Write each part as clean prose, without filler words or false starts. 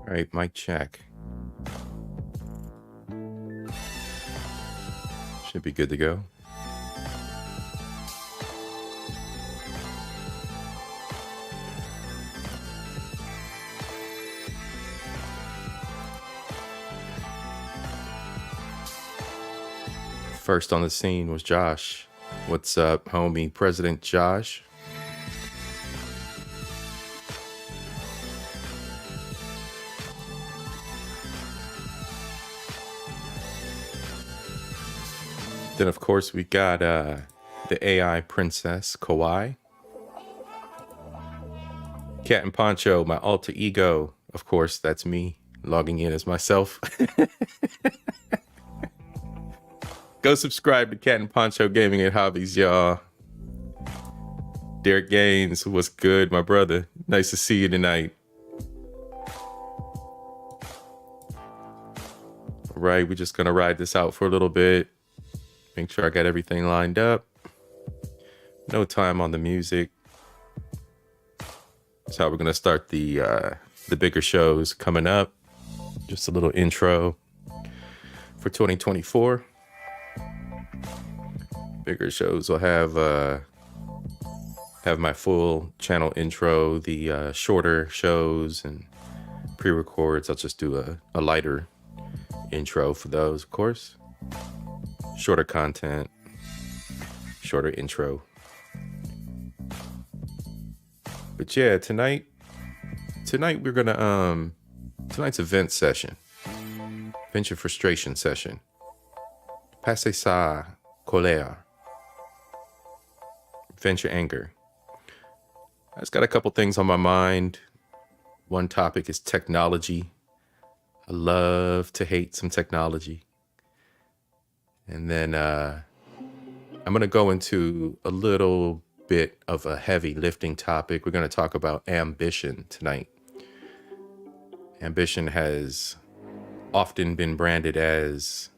All right, mic check. Should be good to go. First on the scene was Josh. What's up, homie? President Josh. Then, of course, we got the AI princess, Kauai. Cat and Poncho, my alter ego. Of course, that's me logging in as myself. Go subscribe to Cat and Poncho Gaming and Hobbies, y'all. Derek Gaines, what's good, my brother? Nice to see you tonight. All right, we're just going to ride this out for a little bit. Make sure I got everything lined up. No time on the music. That's how we're going to start the bigger shows coming up. Just a little intro for 2024. Bigger shows will have my full channel intro. The shorter shows and pre-records, I'll just do a lighter intro for those, of course. Shorter content, shorter intro. But yeah, tonight we're gonna tonight's event session, venture frustration session. Passer sa colère, venture anger. I just got a couple things on my mind. One topic is technology. I love to hate some technology. And then I'm going to go into a little bit of a heavy lifting topic. We're going to talk about ambition tonight. Ambition has often been branded as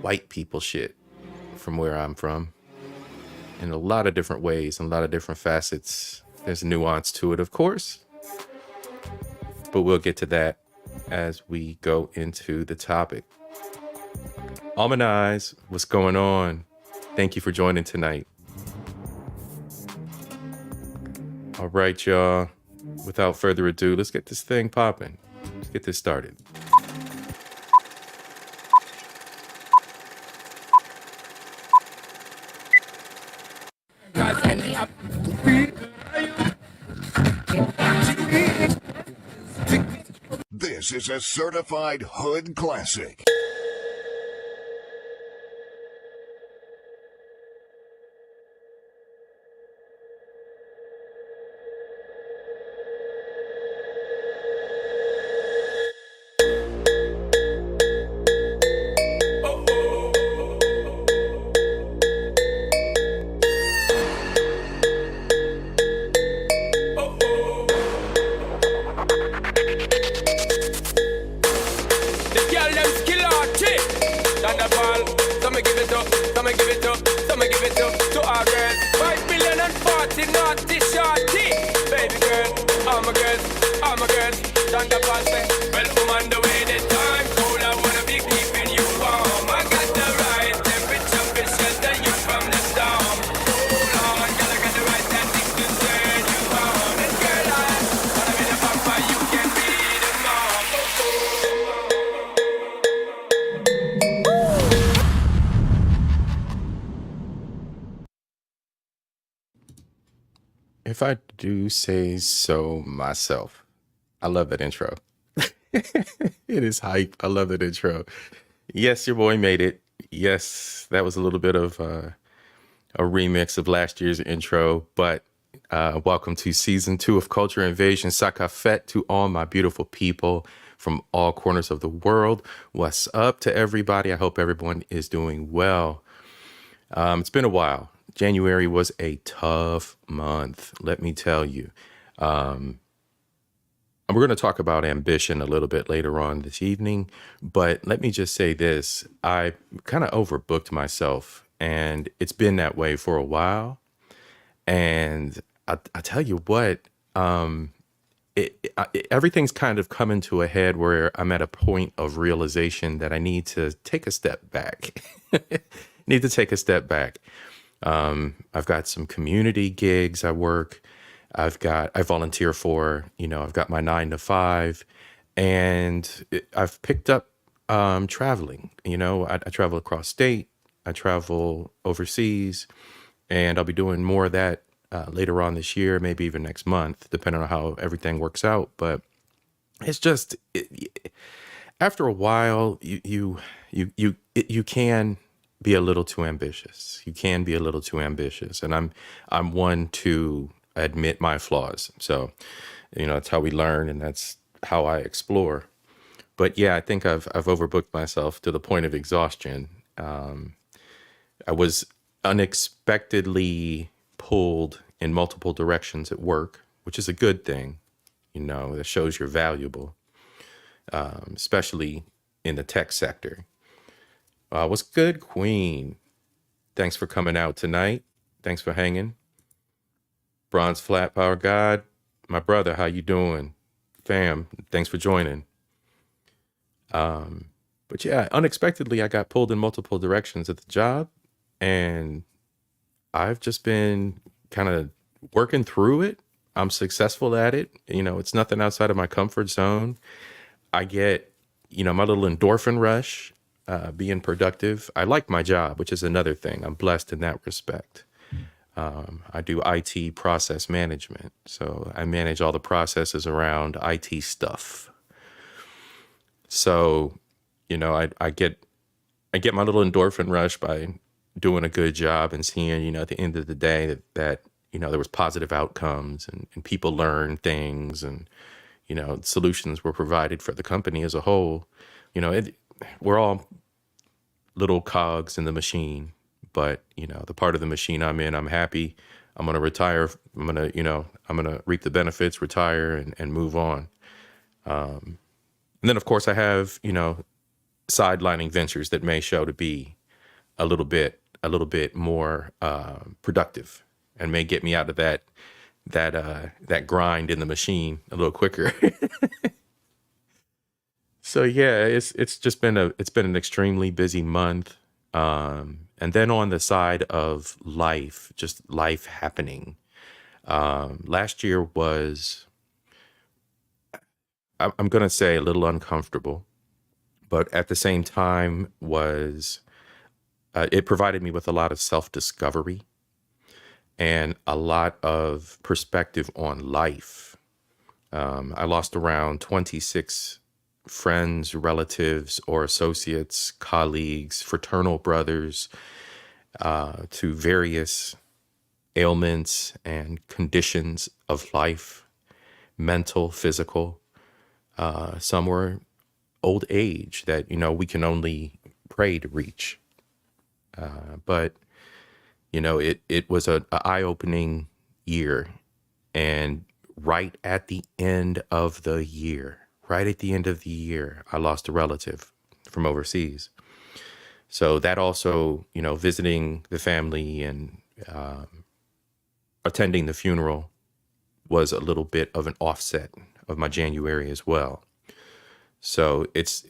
white people shit from where I'm from. In a lot of different ways, in a lot of different facets. There's nuance to it, of course. But we'll get to that as we go into the topic. Almond Eyes, what's going on? Thank you for joining tonight. All right, y'all. Without further ado, let's get this thing popping. Let's get this started. This is a certified hood classic. If I do say so myself, I love that intro. It is hype. I love that intro. Yes, your boy made it. Yes, that was a little bit of a remix of last year's intro, but welcome to season 2 of Culture Invasion. Sakafet to all my beautiful people from all corners of the world. What's up to everybody? I hope everyone is doing well. It's been a while. January was a tough month, let me tell you. And we're going to talk about ambition a little bit later on this evening, but let me just say this. I kind of overbooked myself, and it's been that way for a while. And I tell you what, everything's kind of coming to a head where I'm at a point of realization that I need to take a step back. Need to take a step back. I've got some community gigs I work. I volunteer for, I've got my 9 to 5, and I've picked up traveling. I travel across state, I travel overseas, and I'll be doing more of that later on this year, maybe even next month, depending on how everything works out. But it's just after a while, you can be a little too ambitious. You can be a little too ambitious, and I'm one to admit my flaws. So, that's how we learn, and that's how I explore. But yeah, I think I've overbooked myself to the point of exhaustion. I was unexpectedly pulled in multiple directions at work, which is a good thing. That shows you're valuable, especially in the tech sector. What's good, Queen? Thanks for coming out tonight. Thanks for hanging. Bronze Flat Power God, my brother, how you doing? Fam, thanks for joining. But yeah, unexpectedly, I got pulled in multiple directions at the job, and I've just been kind of working through it. I'm successful at it. It's nothing outside of my comfort zone. I get, my little endorphin rush, being productive. I like my job, which is another thing. I'm blessed in that respect. I do IT process management. So I manage all the processes around IT stuff. So, I get my little endorphin rush by doing a good job and seeing, at the end of the day that there was positive outcomes, and people learn things, and, solutions were provided for the company as a whole. We're all little cogs in the machine, but, the part of the machine I'm in, I'm happy. I'm going to retire. I'm going to reap the benefits, retire, and move on. And then, of course, I have, sidelining ventures that may show to be a little bit more productive, and may get me out of that grind in the machine a little quicker. So yeah, it's just been an extremely busy month. And then on the side of life, just life happening. Last year was, I'm gonna say, a little uncomfortable, but at the same time was, it provided me with a lot of self-discovery and a lot of perspective on life. I lost around 26 friends, relatives, or associates, colleagues, fraternal brothers, to various ailments and conditions of life, mental, physical. Some were old age that, we can only pray to reach. But it was a eye-opening year, and right at the end of the year, I lost a relative from overseas. So that also, visiting the family and attending the funeral was a little bit of an offset of my January as well. So it's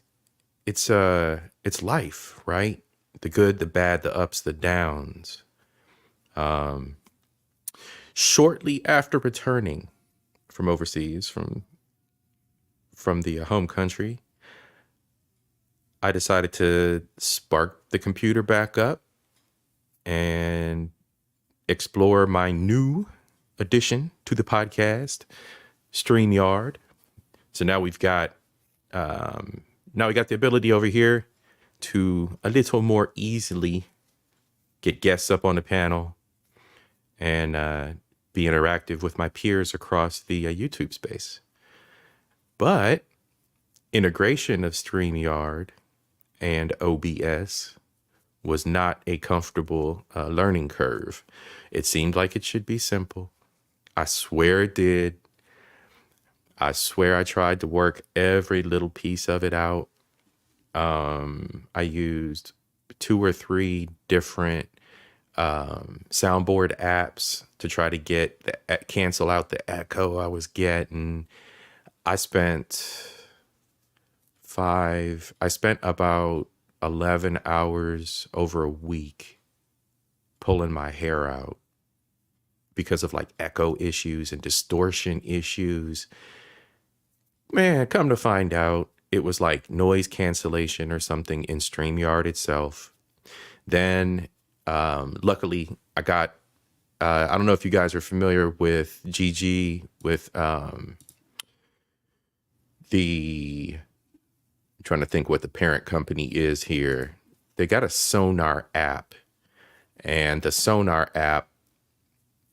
life, right? The good, the bad, the ups, the downs. Shortly after returning from overseas, from the home country, I decided to spark the computer back up and explore my new addition to the podcast, StreamYard. So now we got the ability over here to a little more easily get guests up on the panel and be interactive with my peers across the YouTube space. But integration of StreamYard and OBS was not a comfortable learning curve. It seemed like it should be simple. I swear it did. I swear I tried to work every little piece of it out. I used 2 or 3 different soundboard apps to try to cancel out the echo I was getting. I spent I spent about 11 hours over a week pulling my hair out because of like echo issues and distortion issues. Man, come to find out, it was like noise cancellation or something in StreamYard itself. Then, luckily, I got, I don't know if you guys are familiar with GG, with I'm trying to think what the parent company is here. They got a Sonar app, and the Sonar app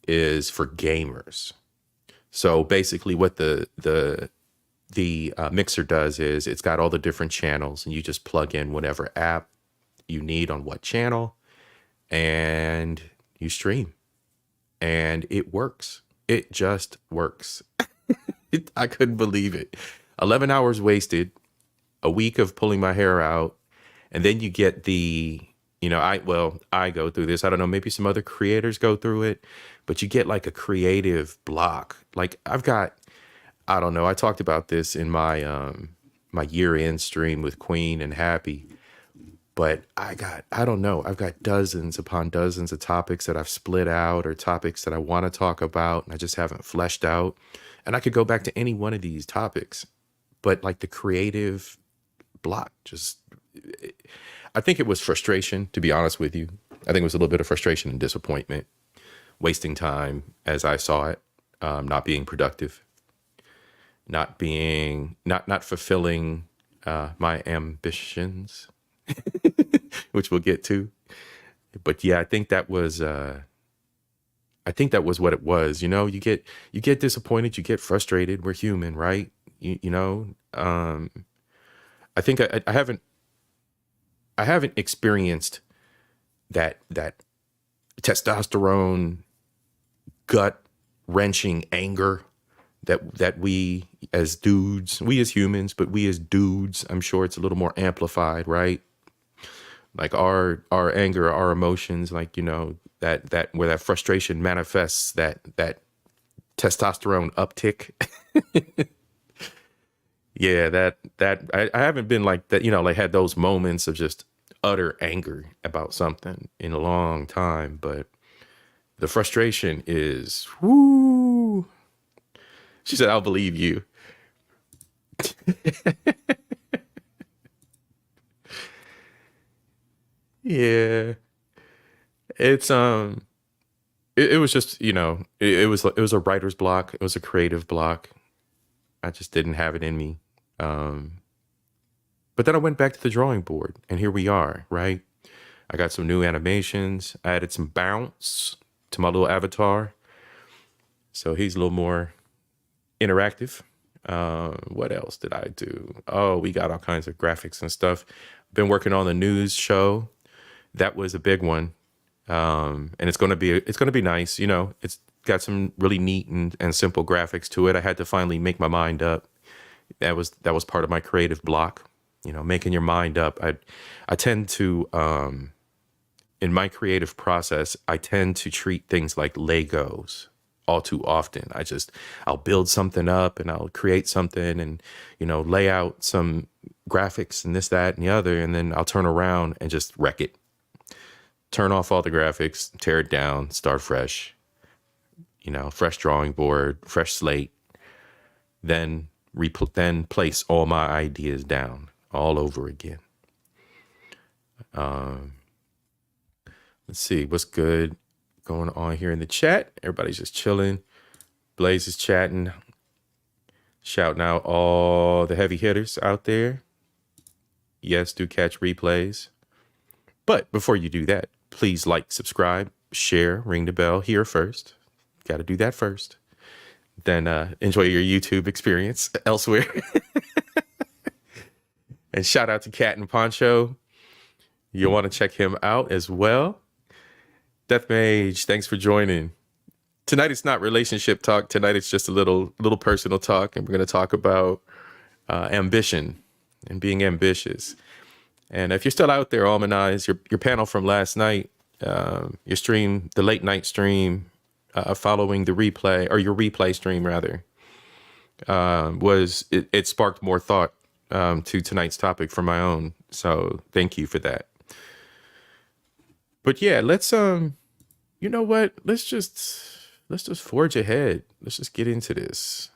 is for gamers. So basically, what the mixer does is it's got all the different channels, and you just plug in whatever app you need on what channel, and you stream, and it works. It just works. I couldn't believe it. 11 hours wasted, a week of pulling my hair out, and then you get the, I go through this. I don't know, maybe some other creators go through it, but you get like a creative block. Like I don't know. I talked about this in my year-end stream with Queen and Happy, but I don't know. I've got dozens upon dozens of topics that I've split out, or topics that I want to talk about and I just haven't fleshed out. And I could go back to any one of these topics, but like the creative block, I think it was frustration, to be honest with you. I think it was a little bit of frustration and disappointment, wasting time as I saw it, not being productive, not fulfilling my ambitions, which we'll get to. But yeah, I think that was what it was. You get disappointed, you get frustrated. We're human, right? I think I haven't experienced that testosterone gut wrenching anger that we as dudes, we as humans, but we as dudes, I'm sure it's a little more amplified, right? Like our anger, our emotions, like, that where that frustration manifests, that testosterone uptick. Yeah, I haven't been like that, like had those moments of just utter anger about something in a long time, but the frustration is, whoo. She said, "I'll believe you." Yeah, it's it was just, it was a writer's block. It was a creative block. I just didn't have it in me. Um, but then I went back to the drawing board, and here we are, right? I got some new animations. I added some bounce to my little avatar, so he's a little more interactive. What else did I do? Oh, we got all kinds of graphics and stuff. Been working on the news show. That was a big one. And it's gonna be nice. It's got some really neat and simple graphics to it. I had to finally make my mind up. That was part of my creative block. Making your mind up. I tend to in my creative process, I tend to treat things like Legos all too often. I'll build something up, and I'll create something, and lay out some graphics and this, that, and the other, and then I'll turn around and just wreck it. Turn off all the graphics, tear it down, start fresh. Fresh drawing board, fresh slate. Then place all my ideas down all over again. Let's see what's good going on here in the chat. Everybody's just chilling. Blaze is chatting, shouting out all the heavy hitters out there. Yes, do catch replays. But before you do that, please like, subscribe, share, ring the bell here first. Got to do that first. Then enjoy your YouTube experience elsewhere. And shout out to Cat and Poncho. You'll want to check him out as well. Death Mage, thanks for joining. Tonight it's not relationship talk. Tonight it's just a little personal talk, and we're going to talk about ambition and being ambitious. And if you're still out there, Almanize, your panel from last night, your stream, the late night stream, following the replay, or your replay stream rather, it sparked more thought to tonight's topic for my own. So thank you for that. But yeah, you know what? Let's just forge ahead. Let's just get into this.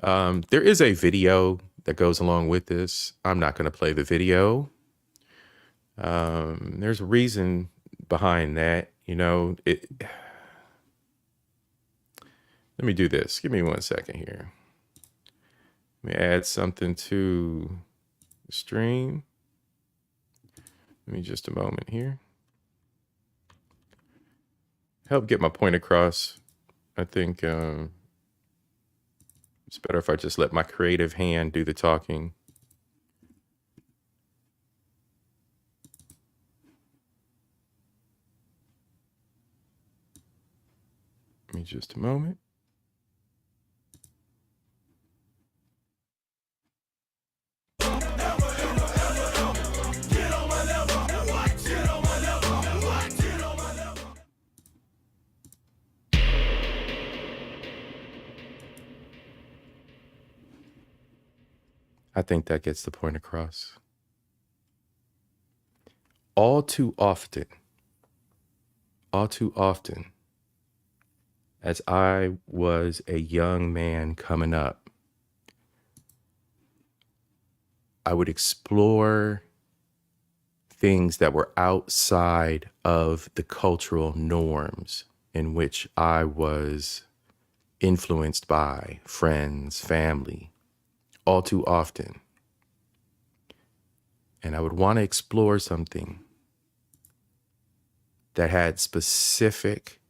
There is a video that goes along with this. I'm not going to play the video. There's a reason behind that. Let me do this. Give me 1 second here. Let me add something to the stream. Give me just a moment here. Help get my point across. I think it's better if I just let my creative hand do the talking. Give me just a moment. I think that gets the point across. All too often, as I was a young man coming up, I would explore things that were outside of the cultural norms in which I was influenced by friends, family, all too often. And I would want to explore something that had specific,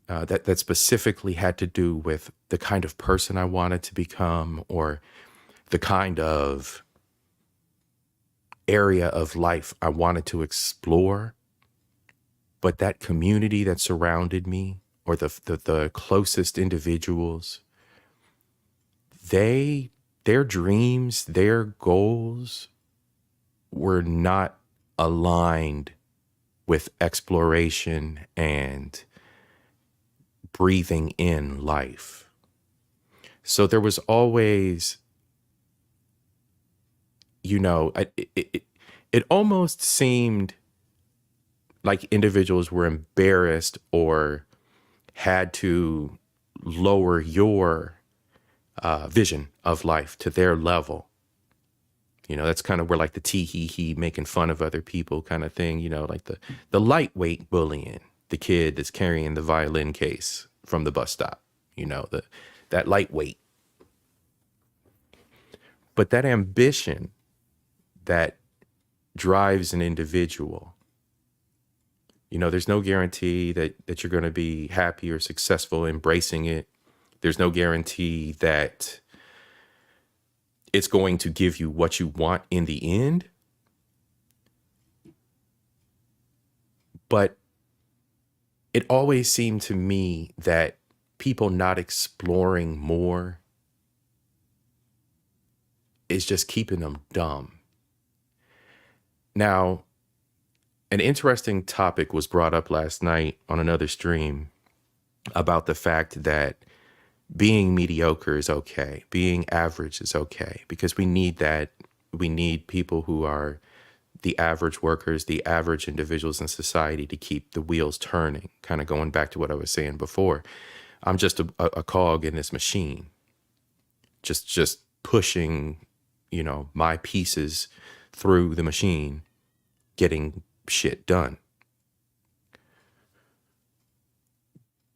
that specifically had to do with the kind of person I wanted to become, or the kind of area of life I wanted to explore. But that community that surrounded me, or the closest individuals, their dreams, their goals were not aligned with exploration and breathing in life. So there was always, it almost seemed like individuals were embarrassed or had to lower your vision of life to their level. That's kind of where like the tee hee hee making fun of other people kind of thing, like the lightweight bullying, the kid that's carrying the violin case from the bus stop, that lightweight. But that ambition that drives an individual, there's no guarantee that you're going to be happy or successful embracing it. There's no guarantee that it's going to give you what you want in the end. But it always seemed to me that people not exploring more is just keeping them dumb. Now, an interesting topic was brought up last night on another stream about the fact that being mediocre is okay. Being average is okay, because we need that. We need people who are the average workers, the average individuals in society to keep the wheels turning. Kind of going back to what I was saying before. I'm just a cog in this machine, just pushing, my pieces through the machine, getting shit done.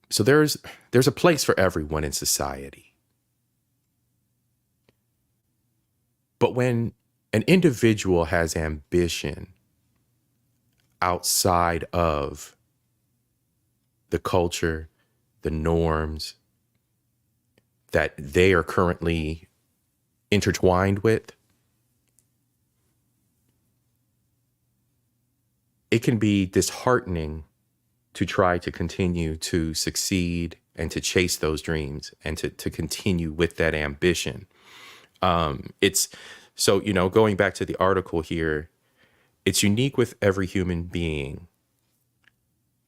So there's a place for everyone in society. But when an individual has ambition outside of the culture, the norms that they are currently intertwined with, it can be disheartening to try to continue to succeed and to chase those dreams and to continue with that ambition. It's so, going back to the article here, it's unique with every human being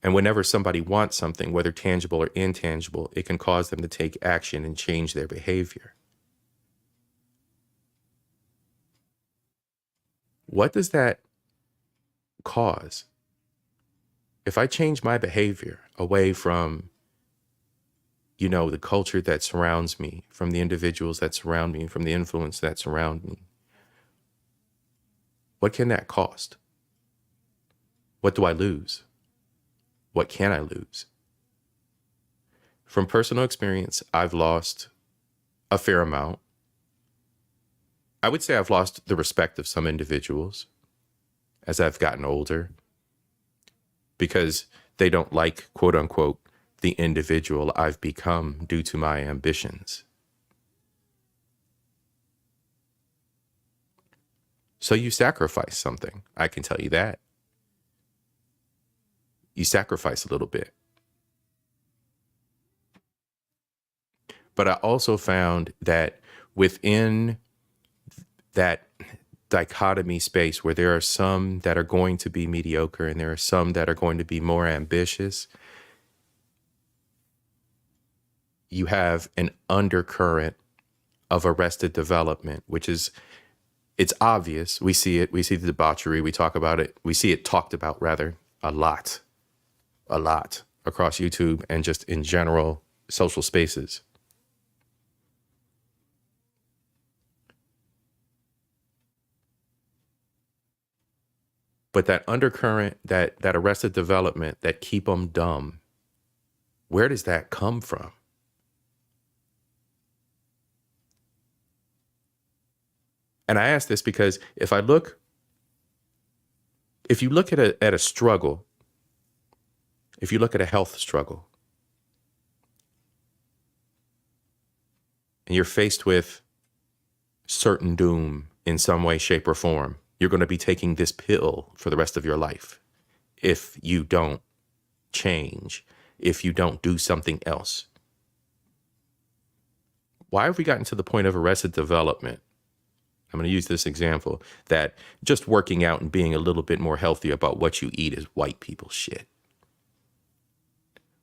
And whenever somebody wants something, whether tangible or intangible, it can cause them to take action and change their behavior. What does that cause? If I change my behavior away from, the culture that surrounds me, from the individuals that surround me, from the influence that surround me, what can that cost? What do I lose? What can I lose? From personal experience, I've lost a fair amount. I would say I've lost the respect of some individuals as I've gotten older because they don't like, quote unquote, the individual I've become due to my ambitions. So you sacrifice something. I can tell you that. You sacrifice a little bit. But I also found that within that dichotomy space where there are some that are going to be mediocre and there are some that are going to be more ambitious, you have an undercurrent of arrested development, which is, it's obvious. We see it. We see the debauchery. We talk about it. We see it talked about, rather, a lot across YouTube and just in general social spaces. But that undercurrent, that arrested development, that keep them dumb, where does that come from? And I ask this because if you look at a struggle, if you look at a health struggle, and you're faced with certain doom in some way, shape, or form, you're going to be taking this pill for the rest of your life if you don't change, if you don't do something else. Why have we gotten to the point of arrested development? I'm going to use this example that just working out and being a little bit more healthy about what you eat is white people shit.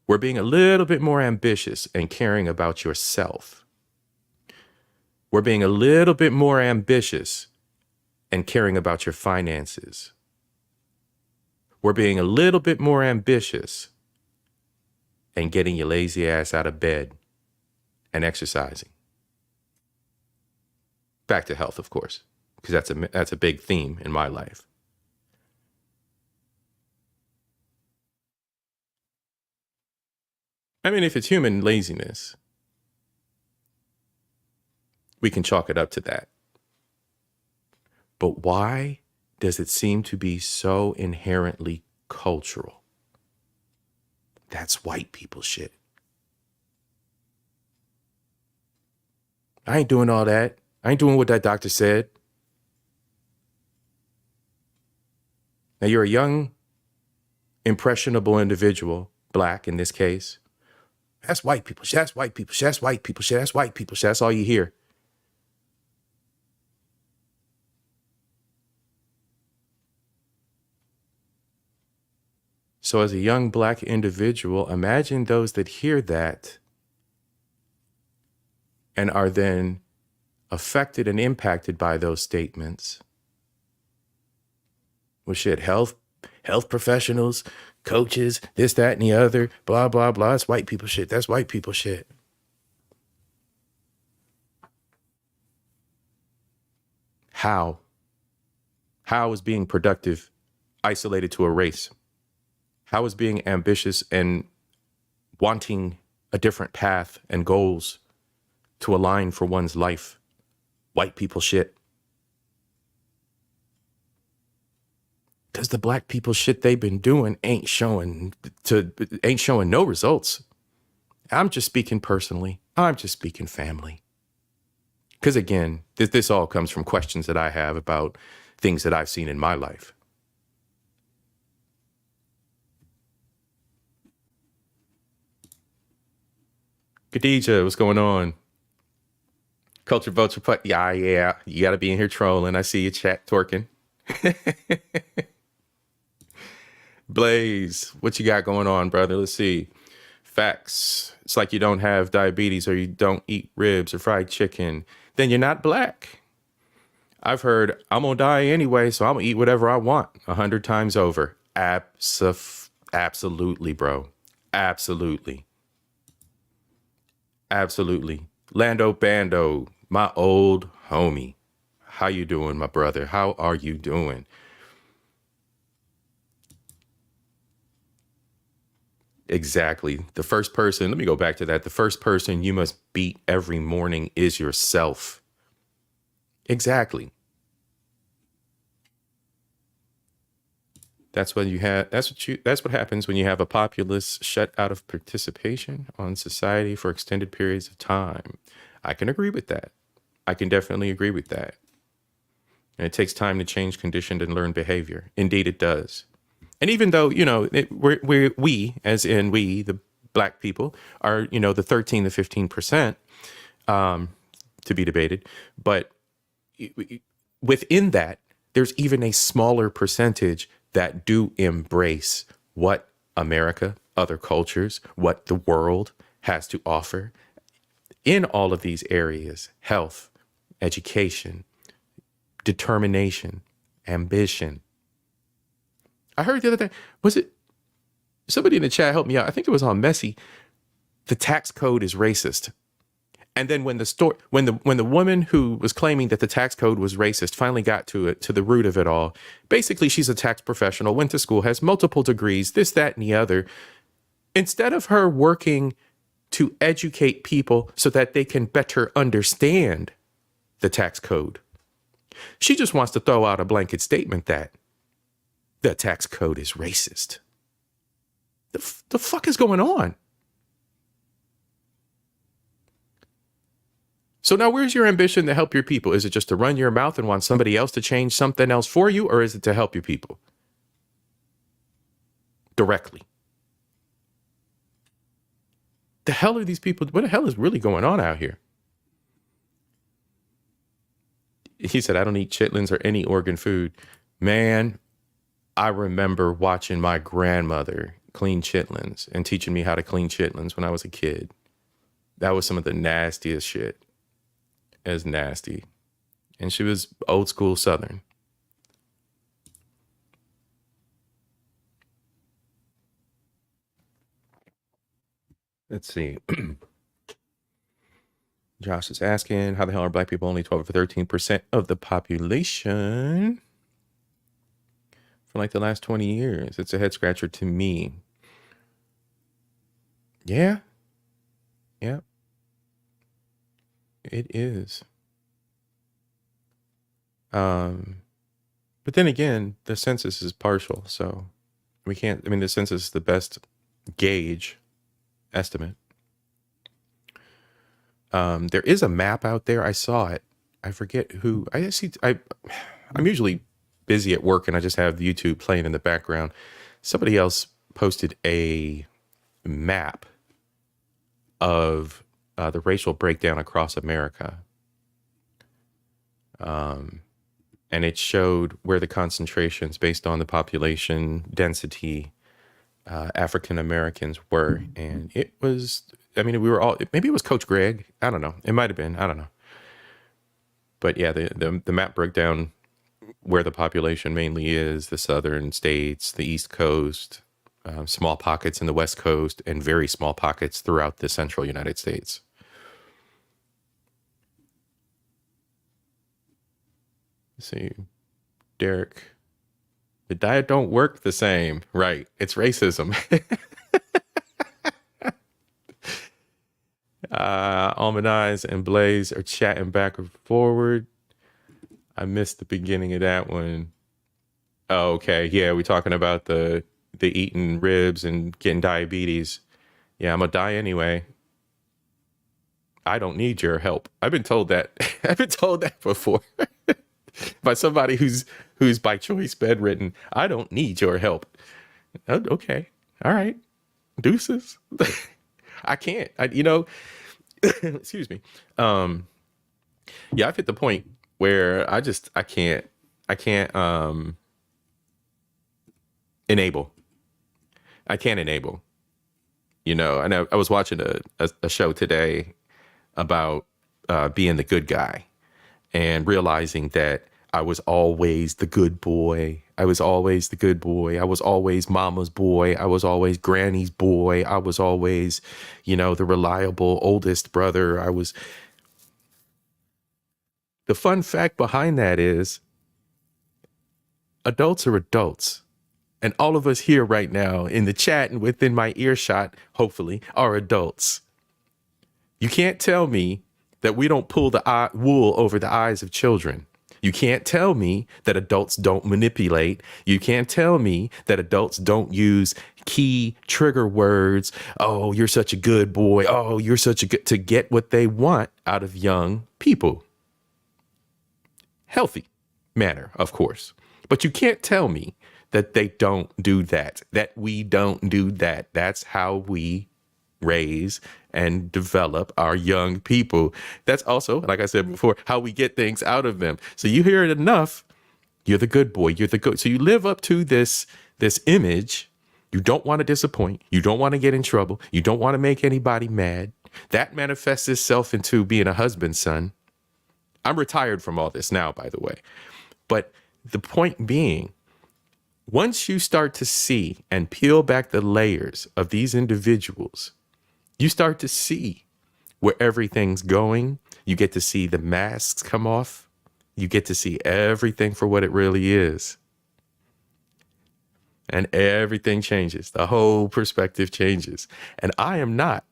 We're being a little bit more ambitious and caring about yourself. We're being a little bit more ambitious and caring about your finances. We're being a little bit more ambitious and getting your lazy ass out of bed and exercising. Back to health, of course, because that's a big theme in my life. I mean, if it's human laziness, we can chalk it up to that. But why does it seem to be so inherently cultural? That's white people shit. I ain't doing all that. I ain't doing what that doctor said. Now you're a young, impressionable individual, black in this case. That's white people shit. That's white people shit. That's white people shit. That's white people shit. That's all you hear. So as a young black individual, imagine those that hear that and are then affected and impacted by those statements. Well, shit, health professionals, coaches, this, that, and the other, blah, blah, blah. It's white people shit. That's white people shit. How? How is being productive isolated to a race? How is being ambitious and wanting a different path and goals to align for one's life white people shit? Because the black people shit they've been doing ain't showing no results. I'm just speaking personally. I'm just speaking family. Because again, this all comes from questions that I have about things that I've seen in my life. Khadija, what's going on? Culture Vulture Putt. Yeah. You got to be in here trolling. I see you chat twerking. Blaze, what you got going on, brother? Let's see. Facts. It's like you don't have diabetes or you don't eat ribs or fried chicken. Then you're not black. I've heard I'm gonna die anyway, so I'm gonna eat whatever I want 100 times over. Absolutely, bro. Absolutely. Absolutely. Lando Bando, my old homie. How you doing, my brother? How are you doing? Exactly. The first person, let me go back to that. The first person you must beat every morning is yourself. Exactly. That's what happens when you have a populace shut out of participation on society for extended periods of time. I can agree with that. I can definitely agree with that. And it takes time to change conditioned and learned behavior. Indeed, it does. And even though, as in we, the black people, are, the 13 to 15%, to be debated. But within that, there's even a smaller percentage that do embrace what America, other cultures, what the world has to offer in all of these areas: health, education, determination, ambition. I heard the other day, was it somebody in the chat helped me out? I think it was on Messi. The tax code is racist. And then when the woman who was claiming that the tax code was racist finally got to the root of it all, basically she's a tax professional, went to school, has multiple degrees, this, that, and the other. Instead of her working to educate people so that they can better understand the tax code, she just wants to throw out a blanket statement that the tax code is racist. The fuck is going on? So now where's your ambition to help your people? Is it just to run your mouth and want somebody else to change something else for you? Or is it to help your people directly? The hell are these people? What the hell is really going on out here? He said, I don't eat chitlins or any organ food. Man, I remember watching my grandmother clean chitlins and teaching me how to clean chitlins when I was a kid. That was some of the nastiest shit. As nasty. And she was old school Southern. Let's see. Josh is asking, how the hell are black people only 12 or 13% of the population for like the last 20 years? It's a head scratcher to me. Yeah. Yeah. It is. But then again, the census is partial, so we can't, the census is the best gauge estimate. There is a map out there. I saw it. I forget who. I'm usually busy at work and I just have YouTube playing in the background. Somebody else posted a map of the racial breakdown across America. And it showed where the concentrations based on the population density African Americans were. And it was, we were all, maybe it was Coach Greg. I don't know. It might have been. I don't know. But yeah, the map broke down where the population mainly is: the southern states, the East Coast, small pockets in the West Coast, and very small pockets throughout the central United States. Let's see, Derek, the diet don't work the same. Right. It's racism. Almond Eyes and Blaze are chatting back and forward. I missed the beginning of that one. Oh, okay. Yeah, we're talking about the eating ribs and getting diabetes. Yeah, I'm gonna die anyway. I don't need your help. I've been told that. I've been told that before by somebody who's by choice bedridden. I don't need your help. Okay. All right. Deuces. I can't. Excuse me. Yeah, I've hit the point where I can't enable. I can't enable. You know, and I was watching a show today about being the good guy and realizing that I was always the good boy. I was always the good boy. I was always mama's boy. I was always granny's boy. I was always, you know, the reliable oldest brother. The fun fact behind that is adults are adults. And all of us here right now in the chat and within my earshot, hopefully, are adults. You can't tell me that we don't pull the wool over the eyes of children. You can't tell me that adults don't manipulate. You can't tell me that adults don't use key trigger words. Oh, you're such a good boy. Oh, you're such a good, to get what they want out of young people. Healthy manner, of course. But you can't tell me that they don't do that, that we don't do that. That's how we raise and develop our young people. That's also, like I said before, how we get things out of them. So you hear it enough, you're the good boy, you're the good. So you live up to this image. You don't want to disappoint. You don't want to get in trouble. You don't want to make anybody mad. That manifests itself into being a husband, son. I'm retired from all this now, by the way. But the point being, once you start to see and peel back the layers of these individuals, you start to see where everything's going. You get to see the masks come off. You get to see everything for what it really is. And everything changes. The whole perspective changes. And I am not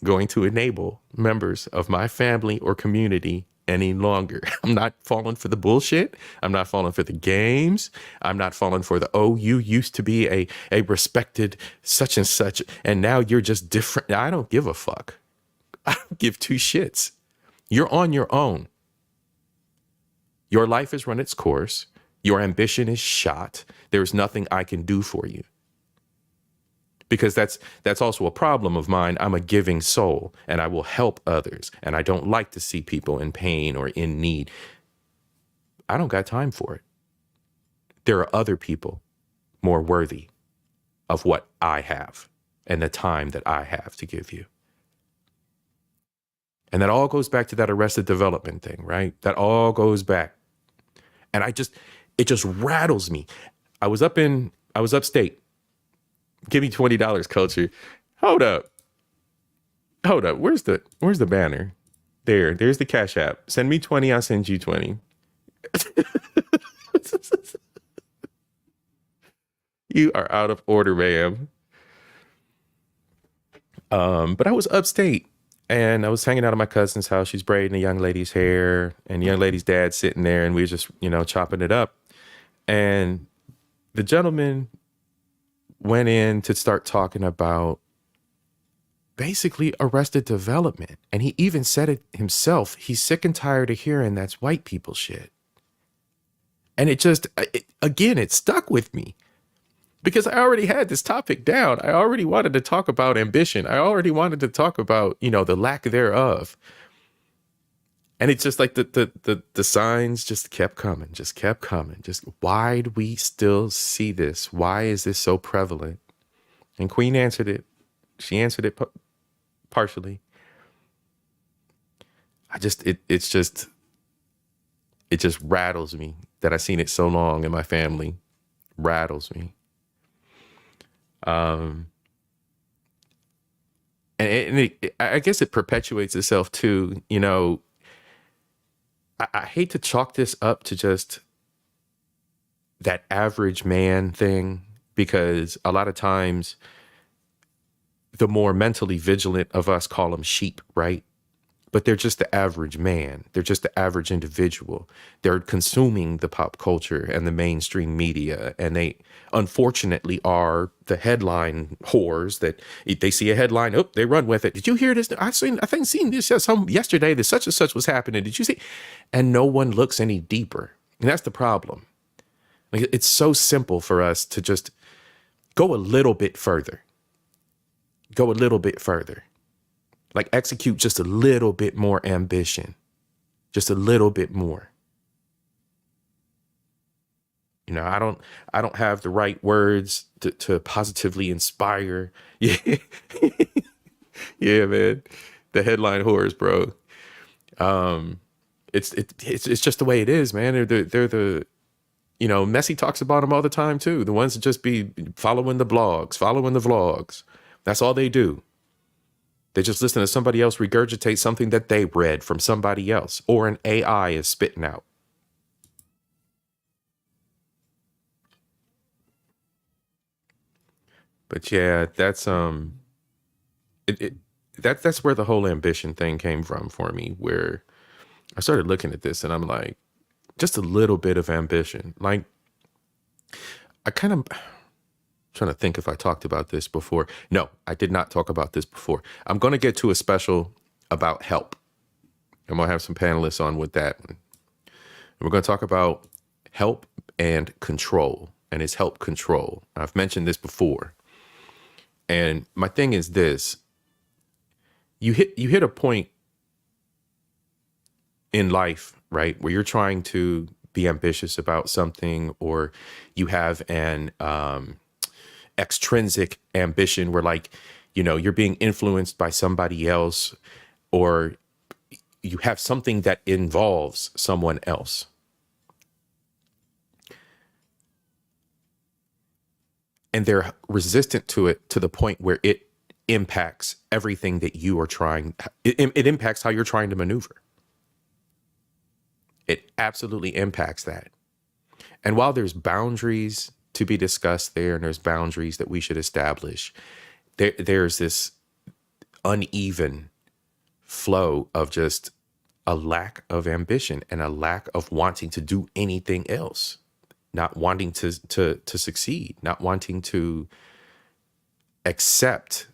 going to enable members of my family or community any longer. I'm not falling for the bullshit. I'm not falling for the games. I'm not falling for the, oh, you used to be a respected such and such, and now you're just different. I don't give a fuck. I don't give two shits. You're on your own. Your life has run its course. Your ambition is shot. There's nothing I can do for you. Because that's also a problem of mine. I'm a giving soul and I will help others. And I don't like to see people in pain or in need. I don't got time for it. There are other people more worthy of what I have and the time that I have to give you. And that all goes back to that Arrested Development thing, right? That all goes back. And it just rattles me. I was upstate. Give me $20, culture. Hold up. Where's the banner? There's the Cash App. Send me 20, I'll send you 20. You are out of order, ma'am. But I was upstate and I was hanging out at my cousin's house. She's braiding a young lady's hair and the young lady's dad sitting there and we were just, chopping it up. And the gentleman went in to start talking about basically Arrested Development. And he even said it himself. He's sick and tired of hearing that's white people shit. And it stuck with me because I already had this topic down. I already wanted to talk about ambition. I already wanted to talk about, the lack thereof. And it's just like the signs just kept coming. Just why do we still see this? Why is this so prevalent? And Queen answered it. She answered it partially. It just rattles me that I've seen it so long in my family. Rattles me. And I guess it perpetuates itself too, I hate to chalk this up to just that average man thing, because a lot of times the more mentally vigilant of us call them sheep, right? But they're just the average man. They're just the average individual. They're consuming the pop culture and the mainstream media. And they unfortunately are the headline whores that they see a headline, oh, they run with it. Did you hear this? I think seen this yesterday that such and such was happening. Did you see? And no one looks any deeper. And that's the problem. Like, it's so simple for us to just go a little bit further. Go a little bit further. Like execute just a little bit more ambition, just a little bit more. I don't have the right words to positively inspire. Yeah. Yeah, man. The headline horrors, bro. It's just the way it is, man. They're the Messi talks about them all the time too. The ones that just be following the blogs, following the vlogs. That's all they do. They just listen to somebody else regurgitate something that they read from somebody else or an AI is spitting out. But yeah, it, it that's where the whole ambition thing came from for me, where I started looking at this and I'm like, just a little bit of ambition. Like I kind of trying to think if I talked about this before. No, I did not talk about this before. I'm going to get to a special about help. I'm going to have some panelists on with that. And we're going to talk about help and control, and it's help control. I've mentioned this before. And my thing is this. You hit a point in life, right, where you're trying to be ambitious about something, or you have an extrinsic ambition where, like, you're being influenced by somebody else, or you have something that involves someone else. And they're resistant to it to the point where it impacts everything that you are trying. It impacts how you're trying to maneuver. It absolutely impacts that. And while there's boundaries to be discussed there, and there's boundaries that we should establish, there's this uneven flow of just a lack of ambition and a lack of wanting to do anything else, not wanting to succeed, not wanting to accept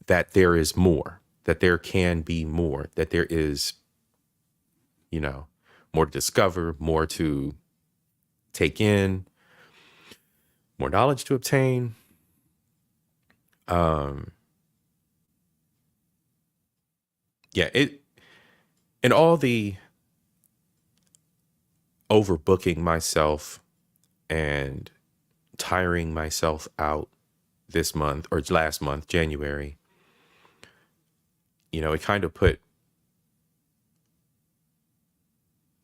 that there is more, that there can be more, that there is, more to discover, more to take in, more knowledge to obtain. And all the overbooking myself and tiring myself out this month or last month, January, it kind of put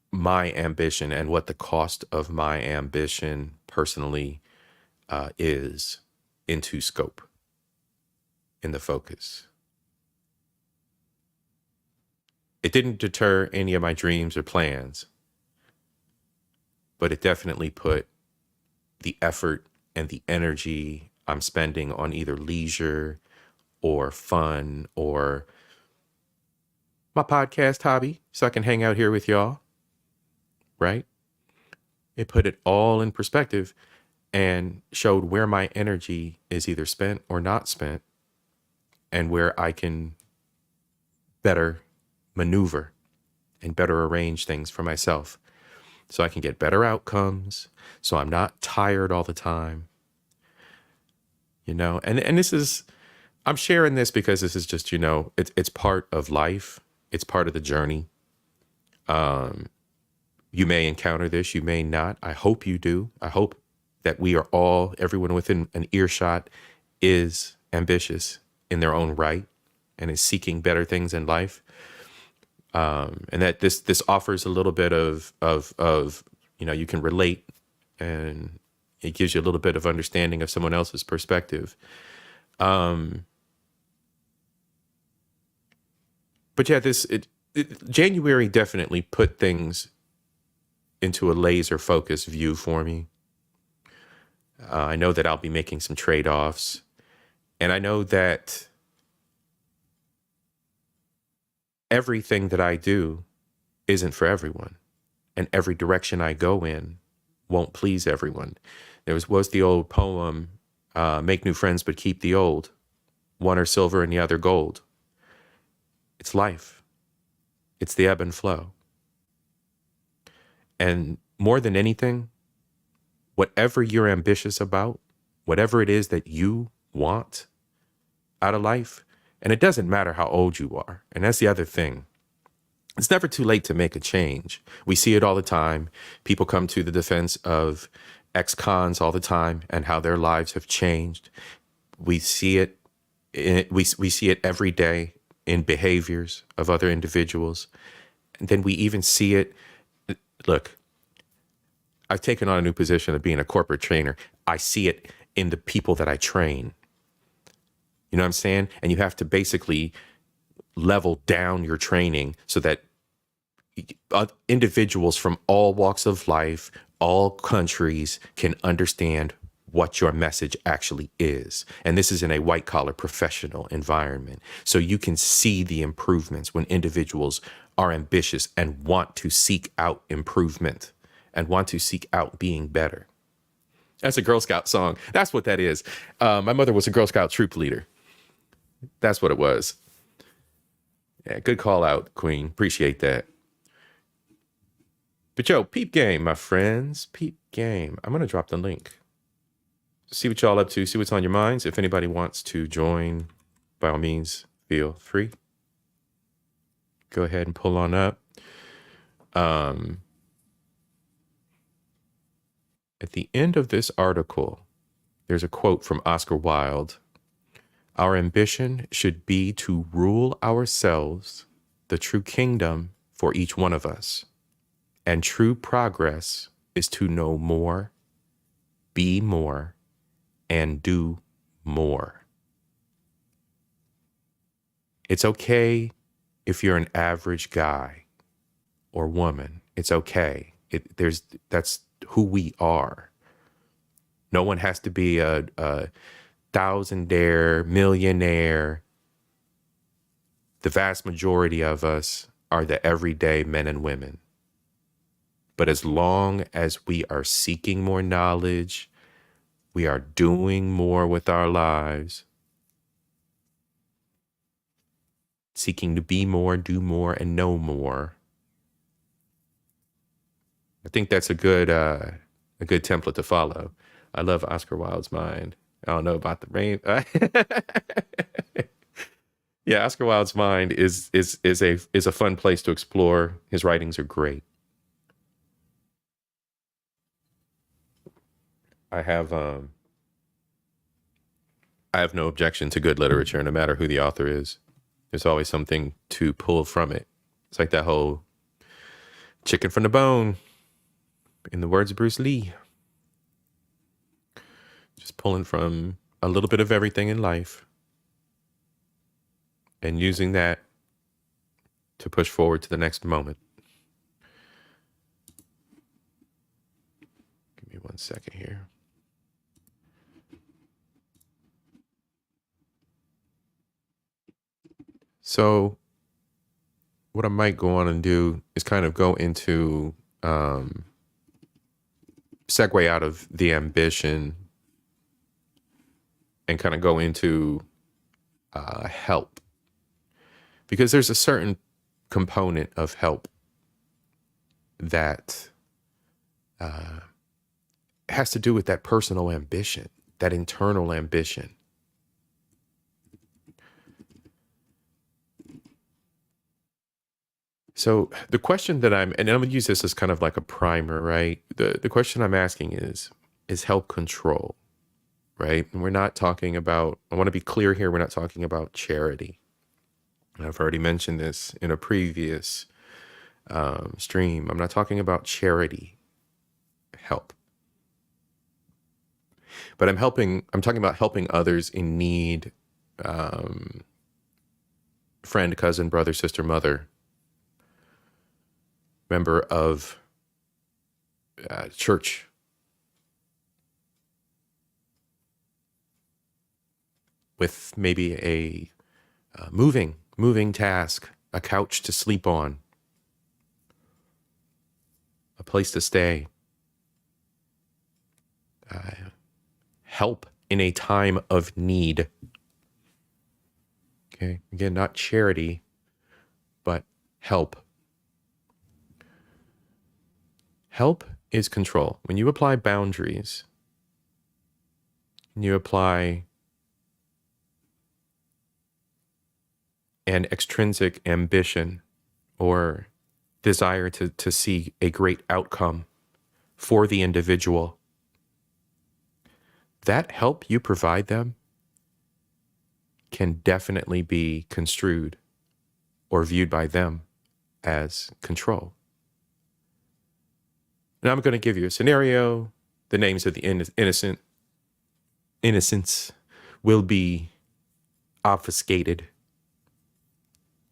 my ambition and what the cost of my ambition personally is into scope, in the focus. It didn't deter any of my dreams or plans, but it definitely put the effort and the energy I'm spending on either leisure or fun or my podcast hobby, so I can hang out here with y'all, right? It put it all in perspective and showed where my energy is either spent or not spent, and where I can better maneuver and better arrange things for myself so I can get better outcomes, so I'm not tired all the time. And this is, I'm sharing this because this is just, it's part of life. It's part of the journey. You may encounter this, you may not. I hope you do. I hope that we are all, everyone within an earshot is ambitious in their own right and is seeking better things in life. And that this offers a little bit of you can relate, and it gives you a little bit of understanding of someone else's perspective. But yeah, January definitely put things into a laser focus view for me. I know that I'll be making some trade-offs, and I know that everything that I do isn't for everyone, and every direction I go in won't please everyone. There was the old poem, make new friends but keep the old. One are silver and the other gold. It's life. It's the ebb and flow. And more than anything, whatever you're ambitious about, whatever it is that you want out of life, and it doesn't matter how old you are. And that's the other thing. It's never too late to make a change. We see it all the time. People come to the defense of ex-cons all the time and how their lives have changed. We see it. We see it every day in behaviors of other individuals. And then we even see it. Look, I've taken on a new position of being a corporate trainer. I see it in the people that I train. You know what I'm saying? And you have to basically level down your training so that individuals from all walks of life, all countries can understand what your message actually is. And this is in a white collar professional environment. So you can see the improvements when individuals are ambitious and want to seek out improvement and want to seek out being better. That's a Girl Scout song. That's what that is. My mother was a Girl Scout troop leader. That's what it was. Yeah, good call out, Queen. Appreciate that. But yo, peep game, my friends. Peep game. I'm going to drop the link. See what y'all up to. See what's on your minds. If anybody wants to join, by all means, feel free. Go ahead and pull on up. At the end of this article, there's a quote from Oscar Wilde. Our ambition should be to rule ourselves, the true kingdom for each one of us. And true progress is to know more, be more, and do more. It's okay if you're an average guy or woman. It's okay. That's who we are. No one has to be a thousandaire, millionaire. The vast majority of us are the everyday men and women. But as long as we are seeking more knowledge, we are doing more with our lives, seeking to be more, do more, and know more. I think that's a good template to follow. I love Oscar Wilde's mind. I don't know about the rain. Yeah, Oscar Wilde's mind is a fun place to explore. His writings are great. I have no objection to good literature, no matter who the author is. There's always something to pull from it. It's like that whole chicken from the bone, in the words of Bruce Lee. Just pulling from a little bit of everything in life and using that to push forward to the next moment. Give me 1 second here. So what I might go on and do is kind of go into segue out of the ambition and kind of go into help, because there's a certain component of help that has to do with that personal ambition, that internal ambition. So the question that and I'm gonna use this as kind of like a primer, right? The question I'm asking is help control, right? And we're not talking about, I want to be clear here, we're not talking about charity. And I've already mentioned this in a previous stream. I'm not talking about charity help. But I'm talking about helping others in need, friend, cousin, brother, sister, mother, member of church, with maybe a moving task, a couch to sleep on, a place to stay, help in a time of need. Okay, again, not charity, but help. Help is control. When you apply boundaries, you apply an extrinsic ambition or desire to see a great outcome for the individual, that help you provide them can definitely be construed or viewed by them as control. Now I'm going to give you a scenario. The names of the innocents will be obfuscated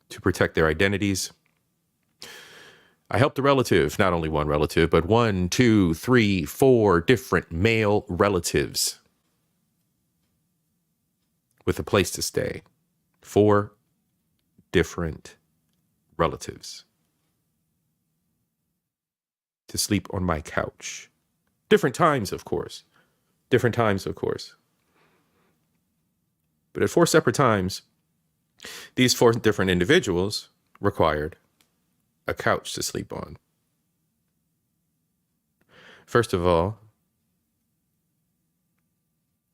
to protect their identities. I helped a relative, not only one relative, but 1, 2, 3, 4 different male relatives with a place to stay. 4 different relatives to sleep on my couch. Different times, of course. Different times, of course. But at 4 separate times, these 4 different individuals required a couch to sleep on. First of all,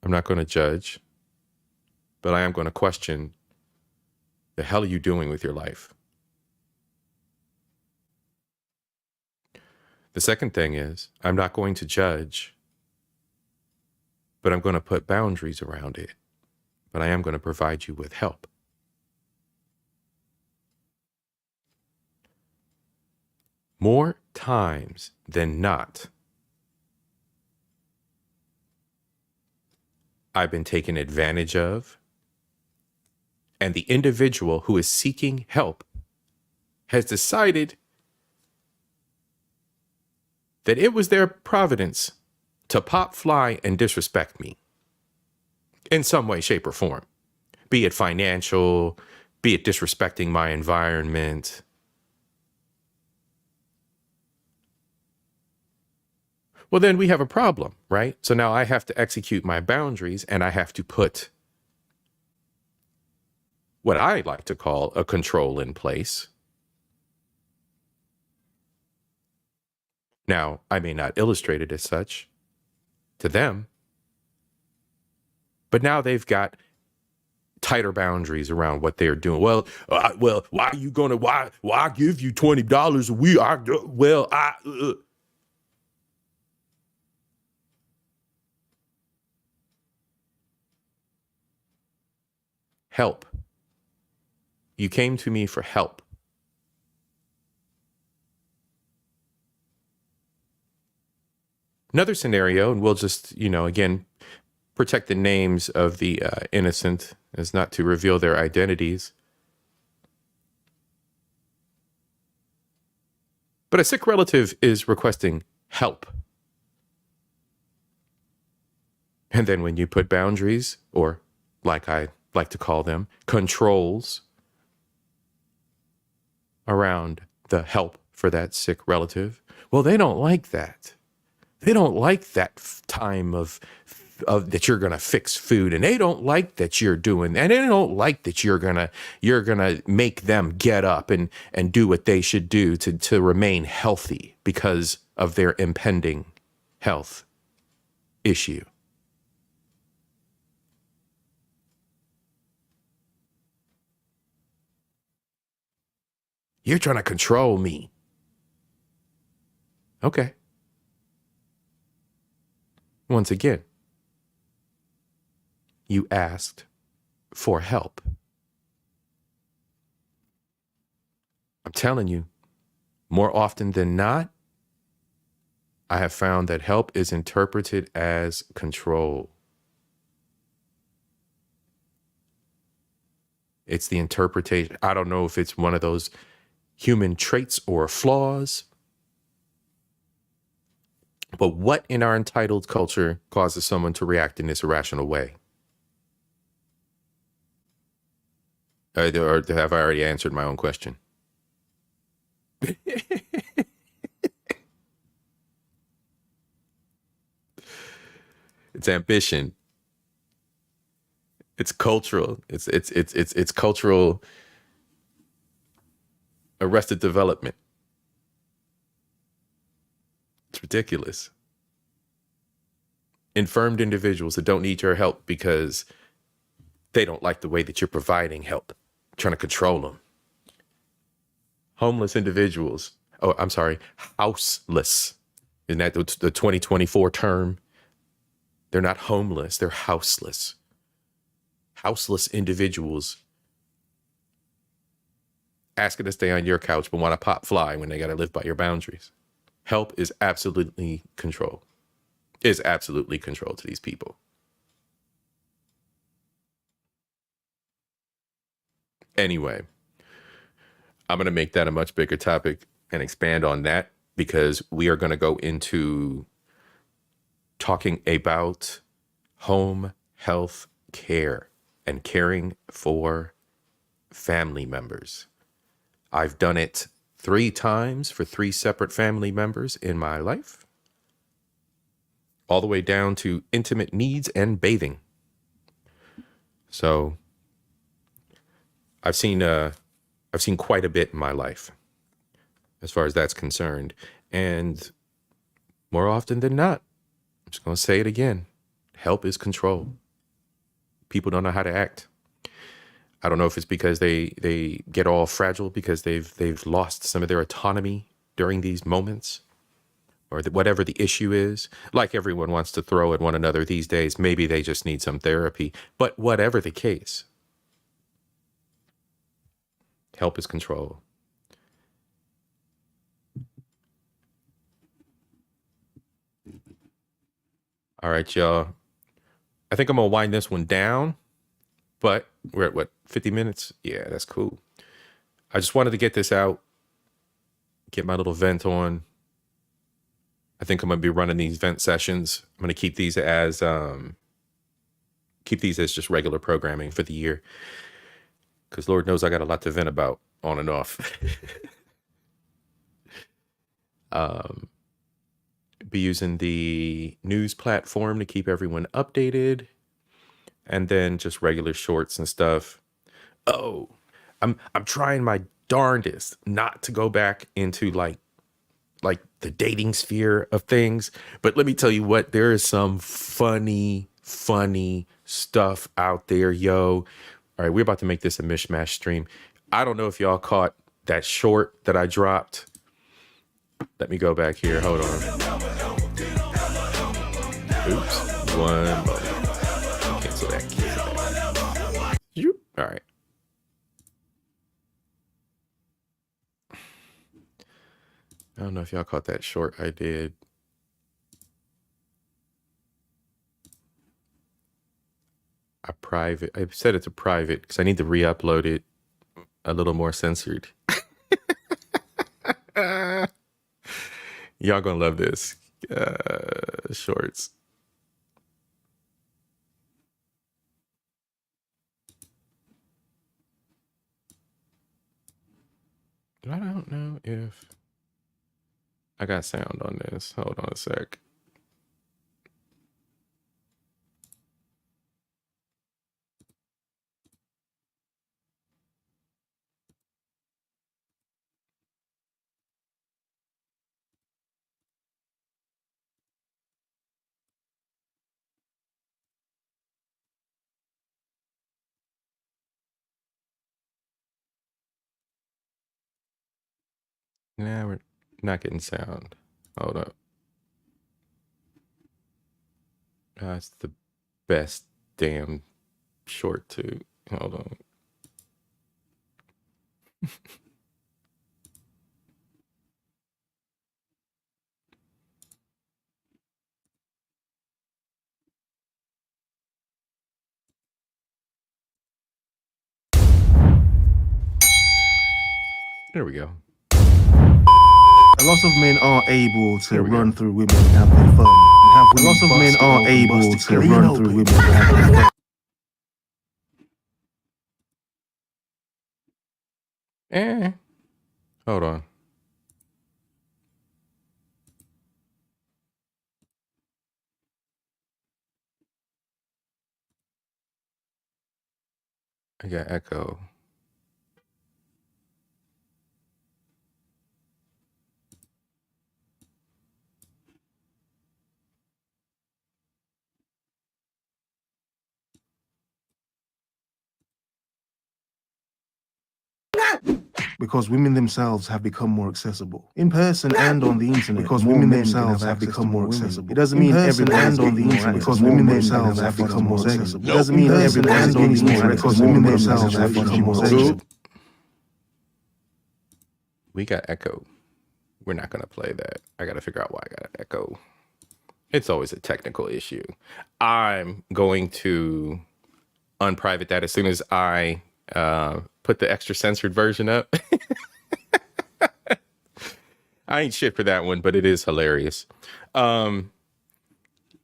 I'm not going to judge, but I am going to question, the hell are you doing with your life? The second thing is, I'm not going to judge, but I'm going to put boundaries around it. But I am going to provide you with help. More times than not, I've been taken advantage of, and the individual who is seeking help has decided that it was their providence to pop, fly, and disrespect me in some way, shape, or form, be it financial, be it disrespecting my environment. Well, then we have a problem, right? So now I have to execute my boundaries, and I have to put what I like to call a control in place. Now, I may not illustrate it as such to them, but now they've got tighter boundaries around what they're doing. Well, why are you gonna? Why I give you $20 a week? Help. You came to me for help. Another scenario, and we'll just, again, protect the names of the innocent as not to reveal their identities. But a sick relative is requesting help. And then when you put boundaries, or like I like to call them, controls around the help for that sick relative, well, they don't like that. They don't like that time of that you're going to fix food, and they don't like that you're doing, and they don't like that you're going to make them get up and do what they should do to remain healthy because of their impending health issue. You're trying to control me. Okay. Once again, you asked for help. I'm telling you, more often than not, I have found that help is interpreted as control. It's the interpretation. I don't know if it's one of those human traits or flaws, but what in our entitled culture causes someone to react in this irrational way? Or have I already answered my own question? It's ambition. It's cultural. It's cultural arrested development. It's ridiculous. Infirmed individuals that don't need your help because they don't like the way that you're providing help, trying to control them. Homeless individuals. Oh, I'm sorry, houseless. Isn't that the 2024 term? They're not homeless, they're houseless. Houseless individuals asking to stay on your couch but want to pop fly when they got to live by your boundaries. Help is absolutely control. Is absolutely control to these people. Anyway, I'm going to make that a much bigger topic and expand on that because we are going to go into talking about home health care and caring for family members. I've done it 3 times for 3 separate family members in my life, all the way down to intimate needs and bathing. So I've seen quite a bit in my life as far as that's concerned. And more often than not, I'm just going to say it again. Help is control. People don't know how to act. I don't know if it's because they get all fragile because they've lost some of their autonomy during these moments, or whatever the issue is. Like everyone wants to throw at one another these days. Maybe they just need some therapy. But whatever the case, help is control. All right, y'all. I think I'm gonna wind this one down, but we're at what, 50 minutes? Yeah, that's cool. I just wanted to get this out, get my little vent on. I think I'm gonna be running these vent sessions. I'm gonna keep these as just regular programming for the year, because Lord knows I got a lot to vent about on and off. Be using the news platform to keep everyone updated, and then just regular shorts and stuff. Oh, I'm trying my darndest not to go back into like the dating sphere of things, but let me tell you what, there is some funny stuff out there, yo. All right, we're about to make this a mishmash stream. I don't know if y'all caught that short that I dropped. Let me go back here. Hold on. Oops. One moment. Cancel that. Cancel that. All right. I don't know if y'all caught that short I did. I set it to private because I need to re-upload it a little more censored. Y'all gonna love this. Shorts. I don't know if I got sound on this. Hold on a sec. Nah, we're not getting sound. Hold up. That's the best damn short too. Hold on. There we go. A lot of men aren't able to There we run go. through women and have their fun. A lot of men aren't able to run through women and have their fun. Hold on. I got echo. because women themselves have become more accessible in person and on the internet. Because women themselves have become more accessible. It doesn't mean everyone and on the internet because women themselves have become more accessible. It doesn't mean everyone has getting more because women themselves have become more accessible. We got echo. We're not going to play that. I got to figure out why I got an echo. It's always a technical issue. I'm going to unprivate that as soon as I put the extra censored version up. I ain't shit for that one, but it is hilarious.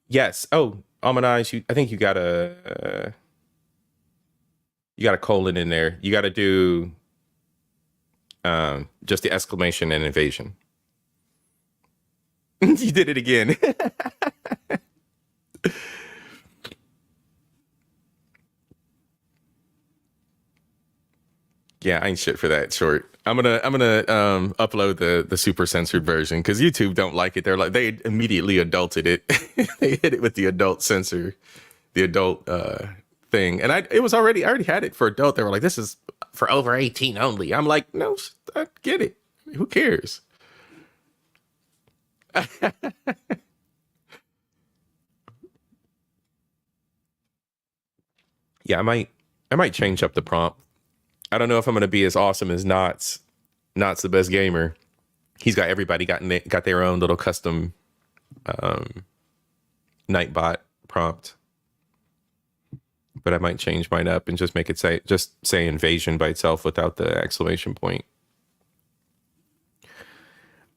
Yes. Oh, Almanize, I think you got a colon in there. You got to do just the exclamation and invasion. You did it again. Yeah, I ain't shit for that short. I'm gonna upload the super censored version because YouTube don't like it. They're like, they immediately adulted it. They hit it with the adult censor, the adult thing. And I already had it for adult. They were like, this is for over 18 only. I'm like, no, I get it. Who cares? Yeah, I might change up the prompt. I don't know if I'm going to be as awesome as Knott's. Knott's the best gamer. He's got everybody got their own little custom Nightbot prompt. But I might change mine up and just make it say invasion by itself without the exclamation point.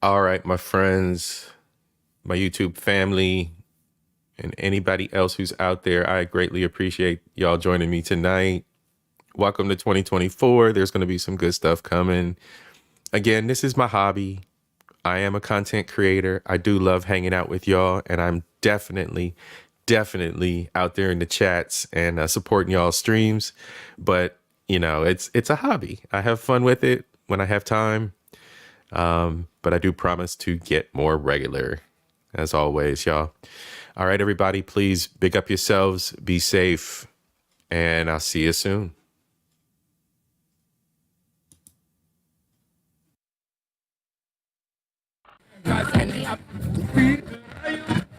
All right, my friends, my YouTube family, and anybody else who's out there, I greatly appreciate y'all joining me tonight. Welcome to 2024. There's going to be some good stuff coming. Again, this is my hobby. I am a content creator. I do love hanging out with y'all, and I'm definitely out there in the chats and supporting y'all's streams. But, you know, it's a hobby. I have fun with it when I have time. But I do promise to get more regular, as always, y'all. All right, everybody, please big up yourselves. Be safe, and I'll see you soon.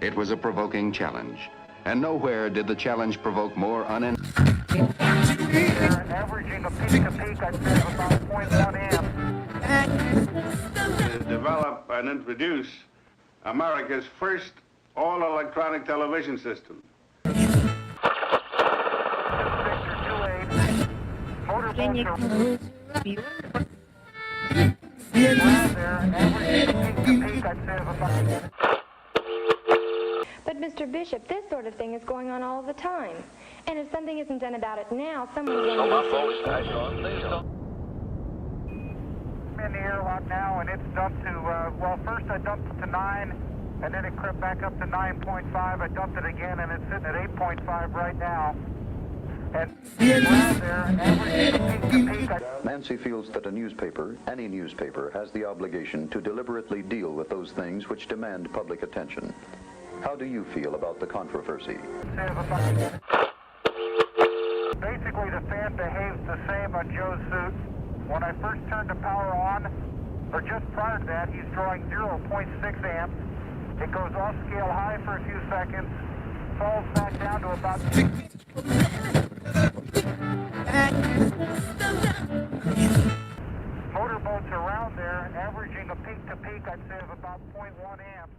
It was a provoking challenge, and nowhere did the challenge provoke more averaging a peak-to-peak, I'd say, of about 0.1 amp. To develop and introduce America's first all-electronic television system. But Mr. Bishop, this sort of thing is going on all the time. And if something isn't done about it now, someone's going to... I'm in the airlock now, and it's dumped to, well, first I dumped it to 9, and then it crept back up to 9.5. I dumped it again, and it's sitting at 8.5 right now. Nancy feels that a newspaper, any newspaper, has the obligation to deliberately deal with those things which demand public attention. How do you feel about the controversy? Basically, the fan behaves the same on Joe's suit. When I first turned the power on, or just prior to that, he's drawing 0.6 amps. It goes off scale high for a few seconds, falls back down to about... Motorboats around there, averaging a peak-to-peak, I'd say, of about 0.1 amps.